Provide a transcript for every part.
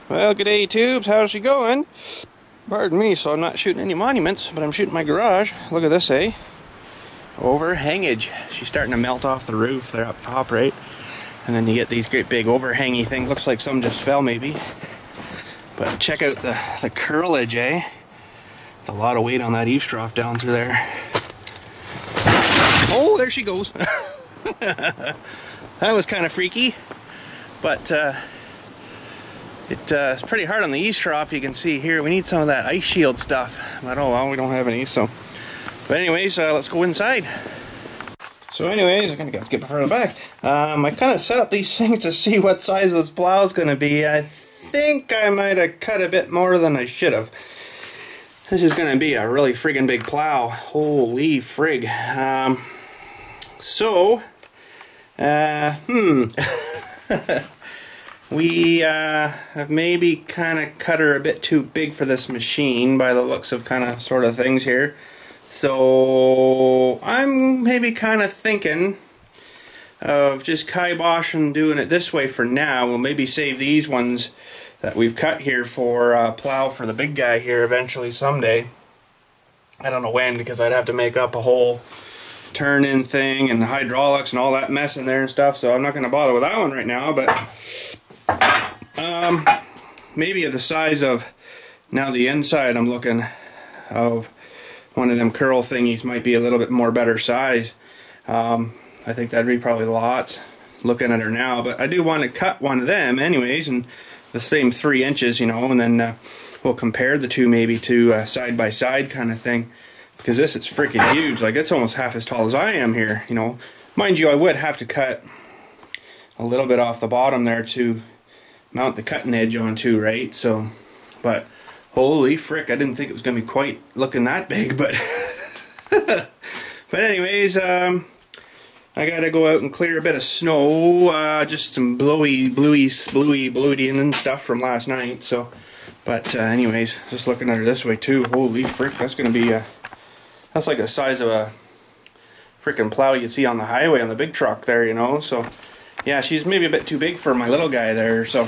Well, g'day tubes, how's she going? Pardon me, so I'm not shooting any monuments, but I'm shooting my garage. Look at this, eh? Overhangage. She's starting to melt off the roof there up top, right? And then you get these great big overhangy things. Looks like some just fell, maybe. But check out the curlage, eh? It's a lot of weight on that eaves trough down through there. Oh, there she goes. That was kind of freaky. But, it's pretty hard on the eaves trough, you can see here. We need some of that ice shield stuff. But oh well, we don't have any, so. But anyways, let's go inside. So anyways, I'm gonna skip further back. I kind of set up these things to see what size this plow is gonna be. I think I might have cut a bit more than I should have. This is gonna be a really friggin' big plow. Holy frig. We have maybe kind of cut her a bit too big for this machine by the looks of sort of things here. So I'm maybe kind of thinking of just kiboshing doing it this way for now. We'll maybe save these ones that we've cut here for plow for the big guy here eventually someday. I don't know when, because I'd have to make up a whole turn-in thing and hydraulics and all that mess in there and stuff, so I'm not going to bother with that one right now. But maybe of the size of, now the inside I'm looking of one of them curl thingies might be a little bit more better size. I think that'd be probably lots looking at her now, but I do want to cut one of them anyways, and the same 3 inches, you know, and then we'll compare the two maybe to side by side kind of thing, because this is freaking huge. Like, it's almost half as tall as I am here, you know. Mind you, I would have to cut a little bit off the bottom there to mount the cutting edge onto, right? So, but holy frick, I didn't think it was going to be quite looking that big, but but anyways, I gotta go out and clear a bit of snow, just some bluey and stuff from last night. So, but anyways, just looking at her this way too, holy frick, that's gonna be that's like the size of a freaking plow you see on the highway on the big truck there, you know. So yeah, she's maybe a bit too big for my little guy there, so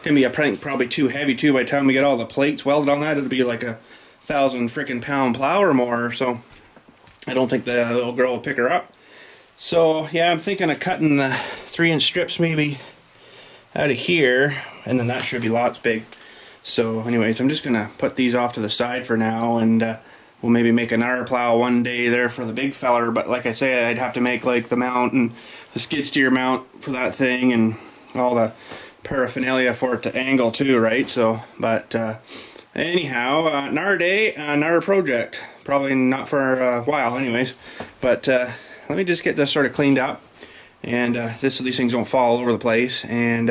gonna be probably too heavy too. By the time we get all the plates welded on that, it'll be like 1,000 freaking pound plow or more. So I don't think the little girl will pick her up. So yeah, I'm thinking of cutting the 3-inch strips maybe out of here, and then that should be lots big. So anyways, I'm just gonna put these off to the side for now, and we'll maybe make another plow one day there for the big feller. But like I say, I'd have to make like the mount and the skid steer mount for that thing and all the paraphernalia for it to angle too, right? So, but anyhow, another day, another project. Probably not for a while anyways, but let me just get this sort of cleaned up, and just so these things don't fall all over the place. And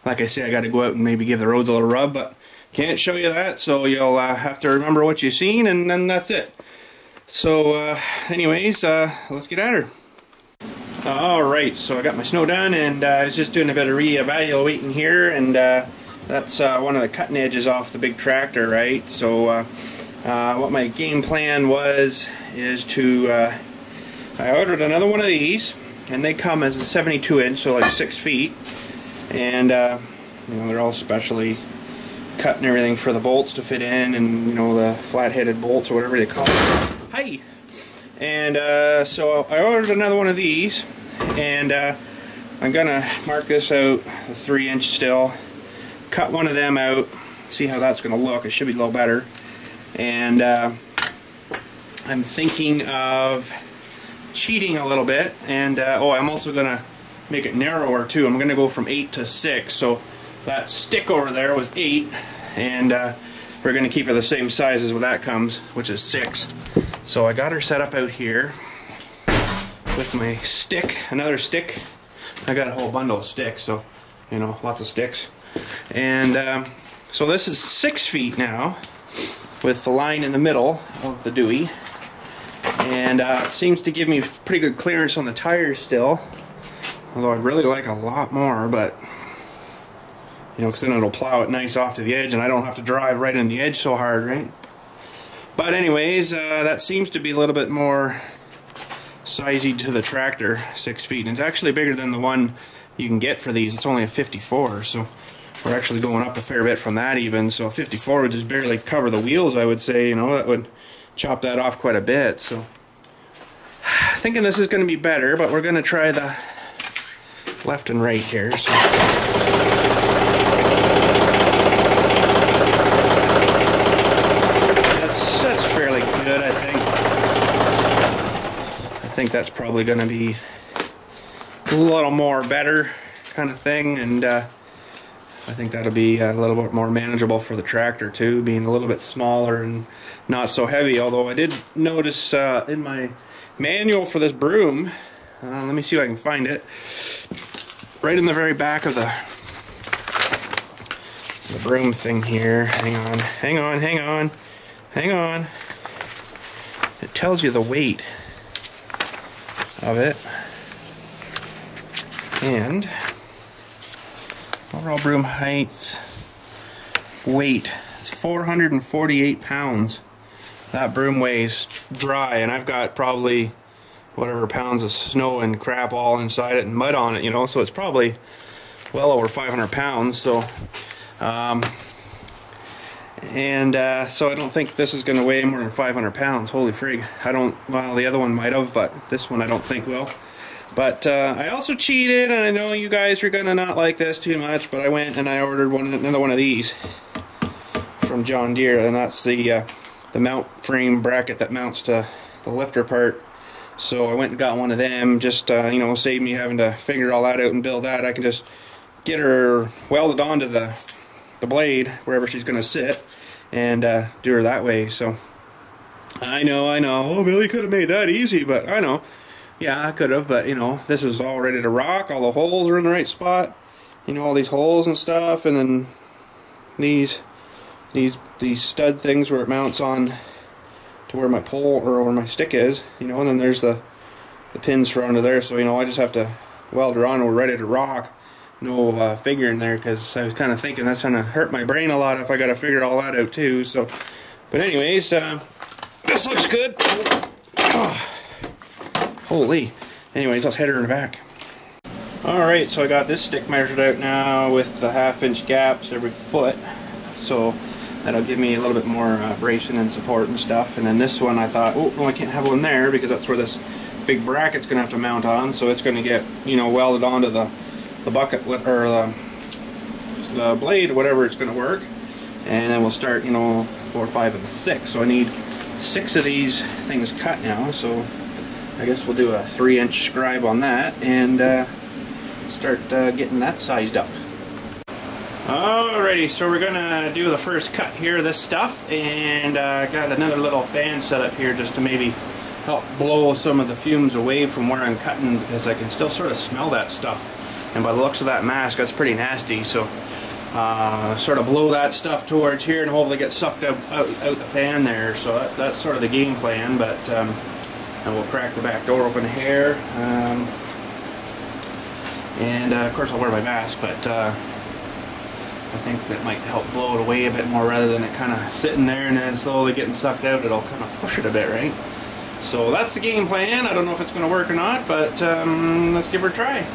like I say, I got to go out and maybe give the roads a little rub, but can't show you that, so you'll have to remember what you've seen, and then that's it. So anyways, let's get at her. Alright, so I got my snow done, and I was just doing a bit of re-evaluating here, and that's one of the cutting edges off the big tractor, right? So what my game plan was is to I ordered another one of these, and they come as a 72-inch, so like 6 feet, and you know, they're all specially cut and everything for the bolts to fit in, and you know, the flat-headed bolts or whatever they call it. Hi. And so I ordered another one of these, and I'm gonna mark this out, the 3-inch still, cut one of them out, see how that's gonna look. It should be a little better. And I'm thinking of cheating a little bit, and oh, I'm also gonna make it narrower too. I'm gonna go from 8 to 6, so that stick over there was 8, and we're gonna keep her the same size as what that comes, which is 6. So I got her set up out here with my stick, another stick. I got a whole bundle of sticks, so you know, lots of sticks. And so this is 6 feet now, with the line in the middle of the Dewey, and it seems to give me pretty good clearance on the tires still, although I'd really like a lot more, but you know, because then it'll plow it nice off to the edge and I don't have to drive right in the edge so hard, right? But anyways, that seems to be a little bit more sizey to the tractor, 6 feet, and it's actually bigger than the one you can get for these. It's only a 54, so we're actually going up a fair bit from that even, so 54 would just barely cover the wheels, I would say. You know, that would chop that off quite a bit. So thinking this is going to be better, but we're going to try the left and right here. So that's fairly good, I think. I think that's probably going to be a little more better kind of thing, and I think that'll be a little bit more manageable for the tractor too, being a little bit smaller and not so heavy. Although I did notice in my manual for this broom, let me see if I can find it, right in the very back of the broom thing here. Hang on. It tells you the weight of it. And overall broom height, weight, it's 448 pounds. That broom weighs dry, and I've got probably whatever pounds of snow and crap all inside it and mud on it, you know, so it's probably well over 500 pounds. So so I don't think this is going to weigh more than 500 pounds. Holy frig. Well, the other one might have, but this one I don't think will. But I also cheated, and I know you guys are going to not like this too much, but I went and I ordered another one of these from John Deere, and that's the mount frame bracket that mounts to the lifter part. So I went and got one of them, just you know, save me having to figure all that out and build that. I can just get her welded onto the blade wherever she's going to sit and do her that way. So I know, oh, Billy could have made that easy, but I know. Yeah, I could have, but you know, this is all ready to rock. All the holes are in the right spot. You know, all these holes and stuff, and then these stud things where it mounts on to where my pole or where my stick is. You know, and then there's the pins for under there. So you know, I just have to weld her on and we're ready to rock. No figuring there, because I was kind of thinking that's going to hurt my brain a lot if I got to figure all that out too. So, but anyways, this looks good. Oh. Holy. Anyways, let's hit her in the back. Alright, so I got this stick measured out now with the 1/2 inch gaps every foot. So that'll give me a little bit more bracing and support and stuff. And then this one I thought, oh, no, I can't have one there because that's where this big bracket's going to have to mount on. So it's going to get, you know, welded onto the bucket or the blade or whatever it's going to work. And then we'll start, you know, 4, 5, and 6. So I need 6 of these things cut now. So I guess we'll do a 3-inch scribe on that and start getting that sized up. Alrighty, so we're gonna do the first cut here of this stuff, and got another little fan set up here just to maybe help blow some of the fumes away from where I'm cutting, because I can still sort of smell that stuff, and by the looks of that mask, that's pretty nasty. So sort of blow that stuff towards here and hopefully get sucked out the fan there. So that's sort of the game plan. But and we'll crack the back door open here, and of course I'll wear my mask, but I think that might help blow it away a bit more rather than it kind of sitting there and then slowly getting sucked out. It'll kind of push it a bit, right? So that's the game plan. I don't know if it's going to work or not, but let's give her a try.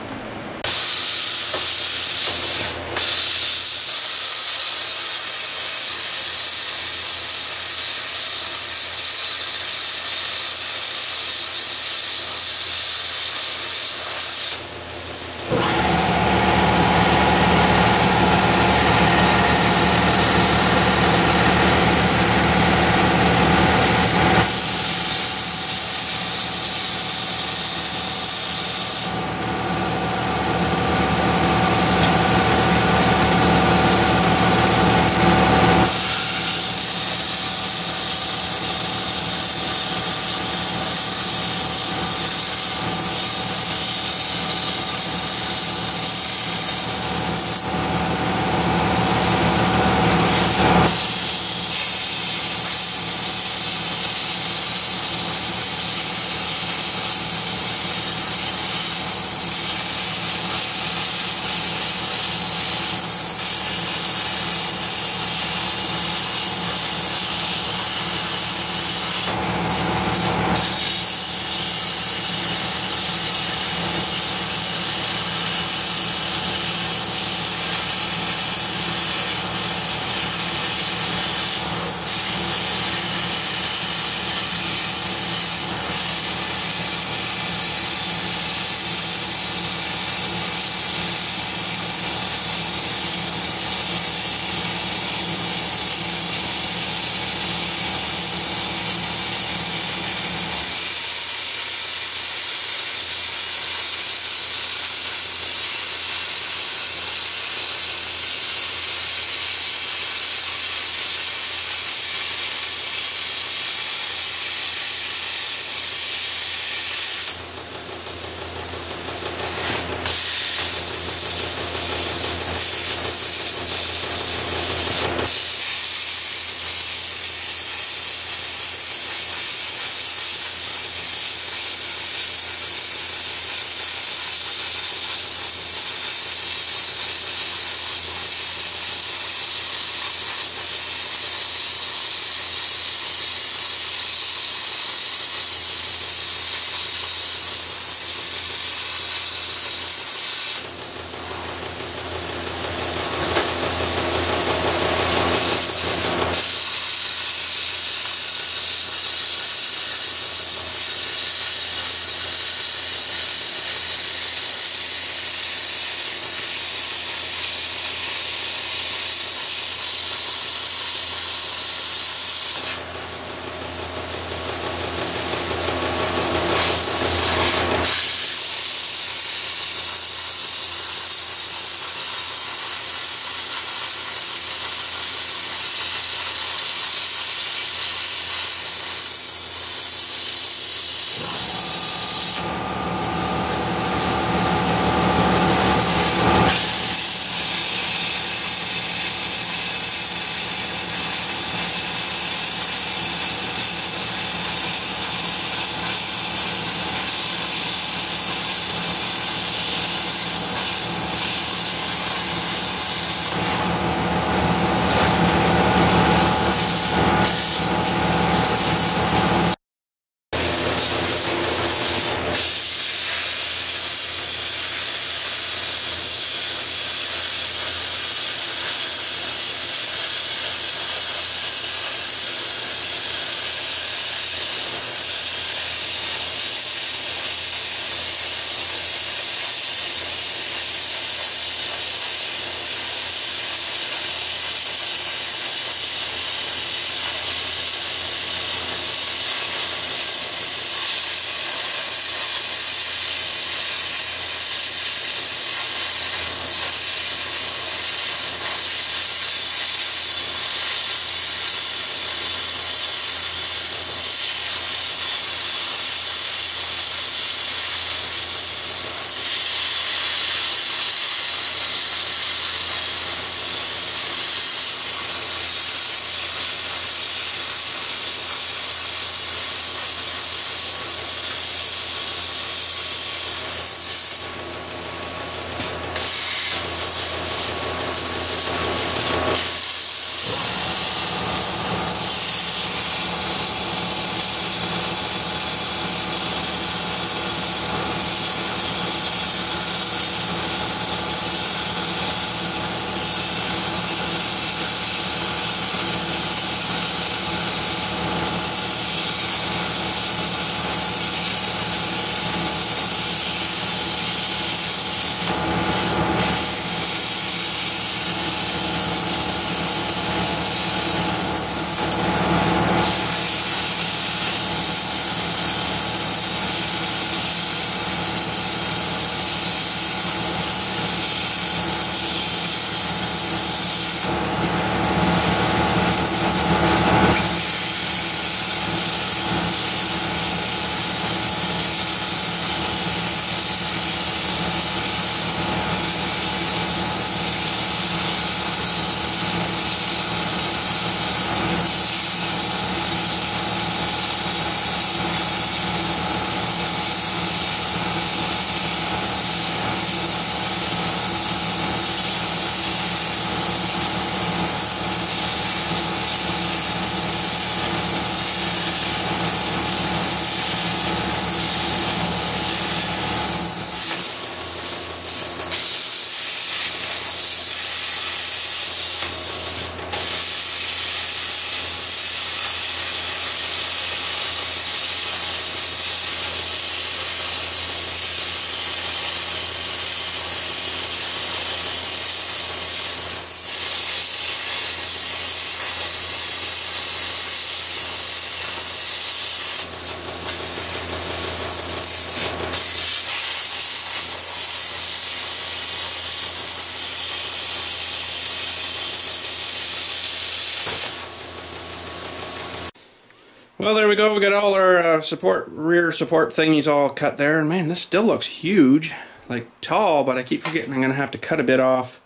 Well, there we go. We got all our rear support thingies all cut there. And man, this still looks huge, like tall, but I keep forgetting I'm going to have to cut a bit off,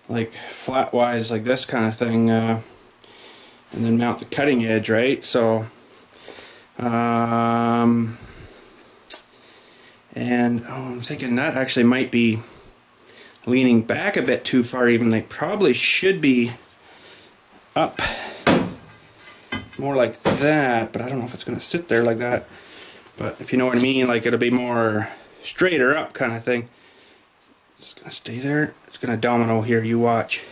like flat-wise, like this kind of thing, and then mount the cutting edge, right? So, and I'm thinking that actually might be leaning back a bit too far even. They probably should be up more like that, but I don't know if it's going to sit there like that. But if you know what I mean, like it'll be more straighter up kind of thing. It's going to stay there. It's going to domino here, you watch.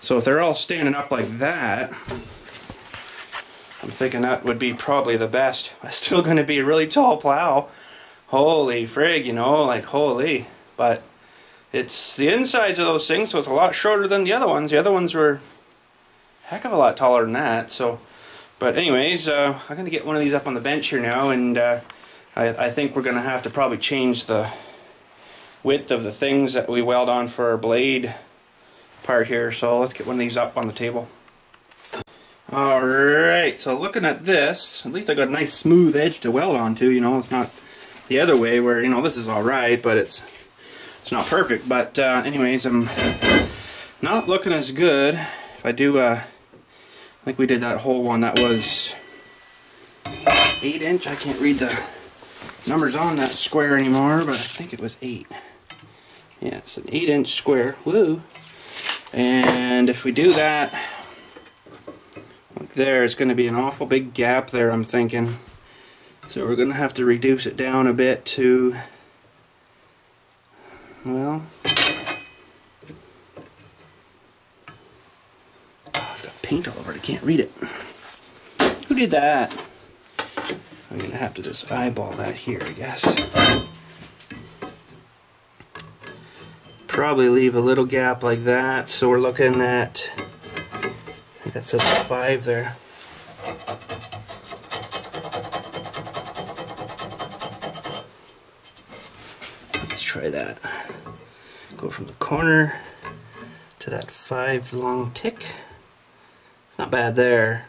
So if they're all standing up like that, I'm thinking that would be probably the best. It's still going to be a really tall plow. Holy frig, you know, like holy. But it's the insides of those things, so it's a lot shorter than the other ones. The other ones were heck of a lot taller than that. So, but anyways, I'm going to get one of these up on the bench here now, and I think we're going to have to probably change the width of the things that we weld on for our blade part here. So let's get one of these up on the table. Alright, so looking at this, at least I got a nice smooth edge to weld onto. You know, it's not the other way where, you know, this is alright, but it's not perfect. But anyways, I'm not looking as good. If I do I think we did that whole one that was 8 inch. I can't read the numbers on that square anymore, but I think it was 8. Yeah, it's an 8 inch square. Woo! And if we do that, like there, it's going to be an awful big gap there, I'm thinking. So we're going to have to reduce it down a bit to, well, paint all over it. I can't read it. Who did that? I'm gonna have to just eyeball that here, I guess. Probably leave a little gap like that. So we're looking at, I think that says 5 there. Let's try that. Go from the corner to that 5 long tick. Not bad there.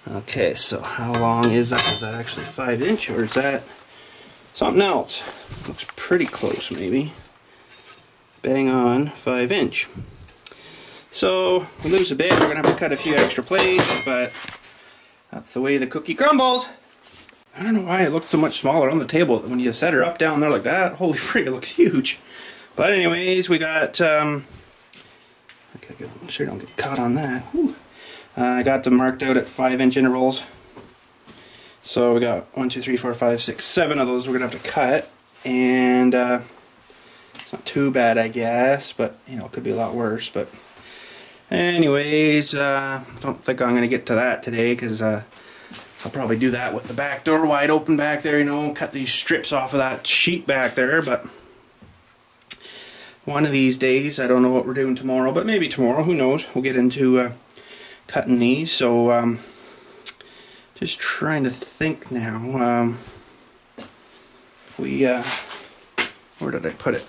Okay, so how long is that? Is that actually 5 inch or is that something else? Looks pretty close, maybe. Bang on 5 inch. So we lose a bit. We're gonna have to cut a few extra plates, but that's the way the cookie crumbles. I don't know why it looks so much smaller on the table. When you set her up down there like that, holy freak, it looks huge. But anyways, we got okay, make sure I don't get caught on that. Whew. I got them marked out at 5 inch intervals. So we got 1, 2, 3, 4, 5, 6, 7 of those we're going to have to cut. And it's not too bad, I guess, but you know, it could be a lot worse. But anyways, don't think I'm going to get to that today, because I'll probably do that with the back door wide open back there, you know, cut these strips off of that sheet back there. But one of these days, I don't know what we're doing tomorrow, but maybe tomorrow, who knows, we'll get into cutting these. So just trying to think now, if we where did I put it,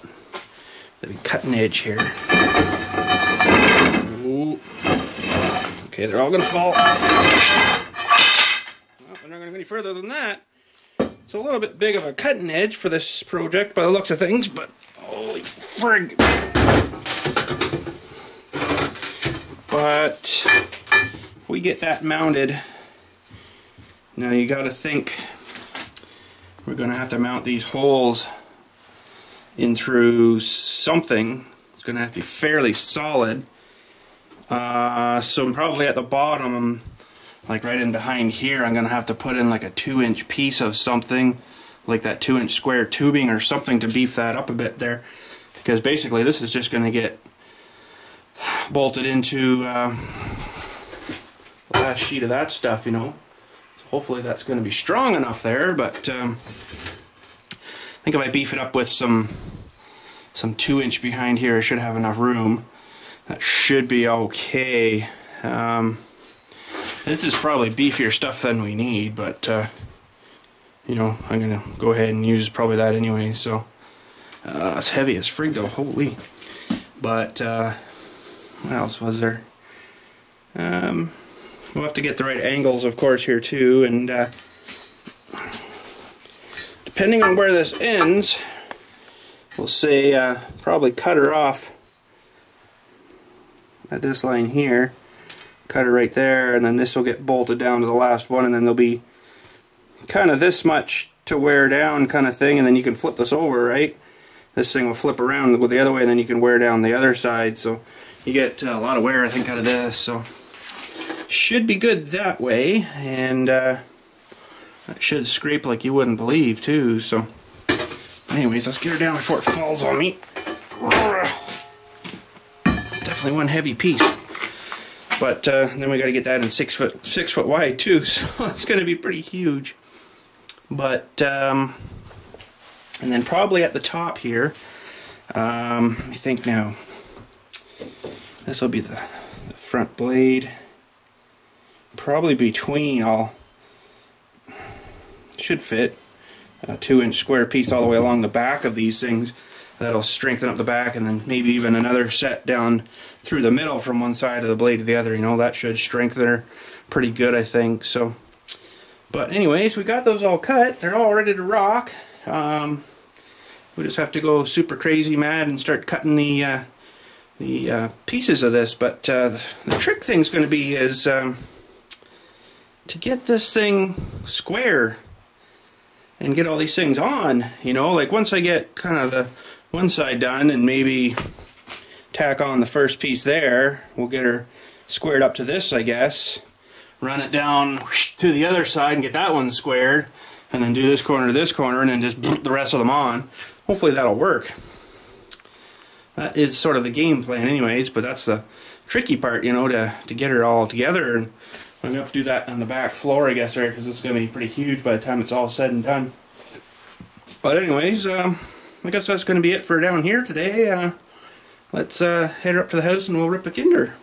the cutting edge here. Ooh. Okay, they're all gonna fall. Well, they're not gonna go any further than that. It's a little bit big of a cutting edge for this project by the looks of things, but holy frig. But if we get that mounted, now you got to think we're going to have to mount these holes in through something. It's going to have to be fairly solid. So probably at the bottom, like right in behind here, I'm going to have to put in like a 2-inch piece of something, like that 2-inch square tubing or something to beef that up a bit there. Because basically this is just going to get bolted into the last sheet of that stuff, you know. So hopefully that's going to be strong enough there, but I think if I beef it up with some 2-inch behind here, I should have enough room. That should be okay. This is probably beefier stuff than we need, but you know, I'm going to go ahead and use probably that anyway. So it's heavy as frig though, holy. But what else was there? we'll have to get the right angles, of course, here too, and depending on where this ends, we'll say probably cut her off at this line here, cut her right there, and then this will get bolted down to the last one, and then there'll be kind of this much to wear down kind of thing, and then you can flip this over, right? This thing will flip around with the other way, and then you can wear down the other side, so you get a lot of wear, I think, out of this, so should be good that way, and that should scrape like you wouldn't believe too. So anyways, let's get her down before it falls on me. Definitely one heavy piece, but then we got to get that in 6 foot wide too, so it's going to be pretty huge. But and then probably at the top here, let me think now, this will be the front blade, probably between, should fit a 2-inch square piece all the way along the back of these things. That'll strengthen up the back, and then maybe even another set down through the middle from one side of the blade to the other. You know, that should strengthen her pretty good, I think. So, but anyways, we got those all cut. They're all ready to rock. We just have to go super crazy mad and start cutting the pieces of this. But the trick thing's going to be is to get this thing square and get all these things on, you know, like once I get kind of the one side done and maybe tack on the first piece there, we'll get her squared up to this, I guess, run it down to the other side and get that one squared, and then do this corner to this corner, and then just put the rest of them on. Hopefully that'll work. That is sort of the game plan anyways, but that's the tricky part, you know, to get her all together. And I'm going to have to do that on the back floor, I guess, right, because it's going to be pretty huge by the time it's all said and done. But anyways, I guess that's going to be it for down here today. Let's head her up to the house and we'll rip a kinder.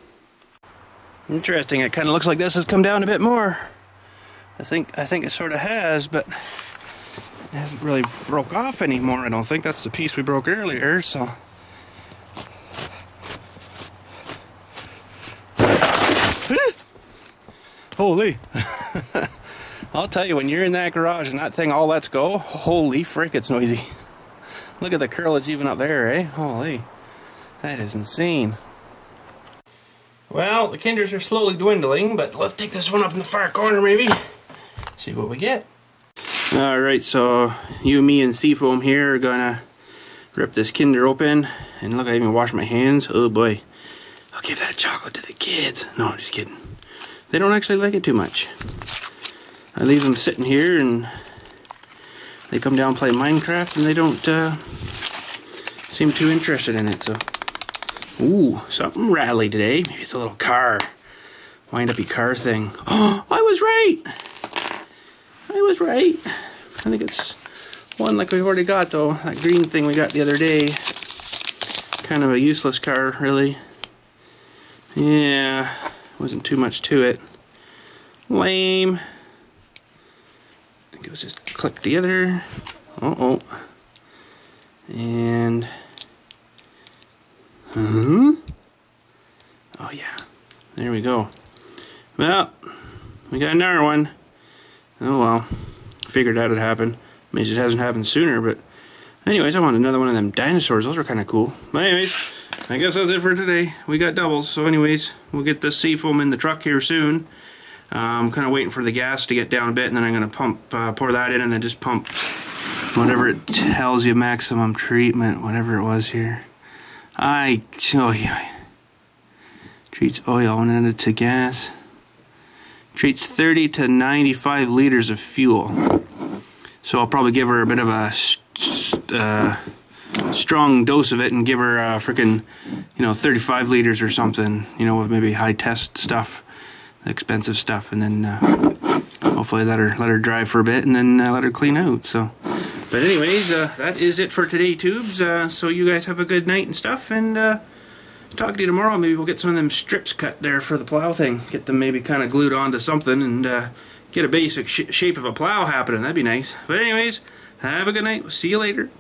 Interesting, it kind of looks like this has come down a bit more. I think it sort of has, but it hasn't really broke off anymore, I don't think. That's the piece we broke earlier, so... Holy. I'll tell you, when you're in that garage and that thing all lets go, holy frick, it's noisy. Look at the curlage even up there, eh? Holy. That is insane. Well, the kinders are slowly dwindling, but let's take this one up in the far corner maybe. See what we get. Alright, so you, me, and Seafoam here are gonna rip this kinder open. And look, I even washed my hands. Oh boy. I'll give that chocolate to the kids. No, I'm just kidding. They don't actually like it too much. I leave them sitting here and they come down and play Minecraft and they don't seem too interested in it. So, ooh, something rattly today. Maybe it's a little car, wind-uppy car thing. Oh, I was right. I was right. I think it's one like we've already got though. That green thing we got the other day. Kind of a useless car, really. Yeah. Wasn't too much to it. Lame. I think it was just clipped together. Uh-oh. And... oh yeah. There we go. Well, we got another one. Oh well. Figured that would happen. I mean, it just hasn't happened sooner, but... Anyways, I want another one of them dinosaurs. Those are kind of cool. But anyways... I guess that's it for today. We got doubles, so anyways, we'll get the Seafoam in the truck here soon. I'm kind of waiting for the gas to get down a bit, and then I'm going to pump, pour that in, and then just pump whatever it tells you, maximum treatment, whatever it was here. Oh yeah. Treats oil when added to gas. Treats 30 to 95 liters of fuel. So I'll probably give her a bit of a strong dose of it and give her freaking, 35 liters or something, with maybe high test stuff, expensive stuff, and then hopefully let her dry for a bit and then let her clean out. So, but anyways, that is it for today, tubes. So you guys have a good night and stuff, and talk to you tomorrow. Maybe we'll get some of them strips cut there for the plow thing, get them maybe kind of glued onto something, and get a basic shape of a plow happening. That'd be nice. But anyways, have a good night. We'll see you later.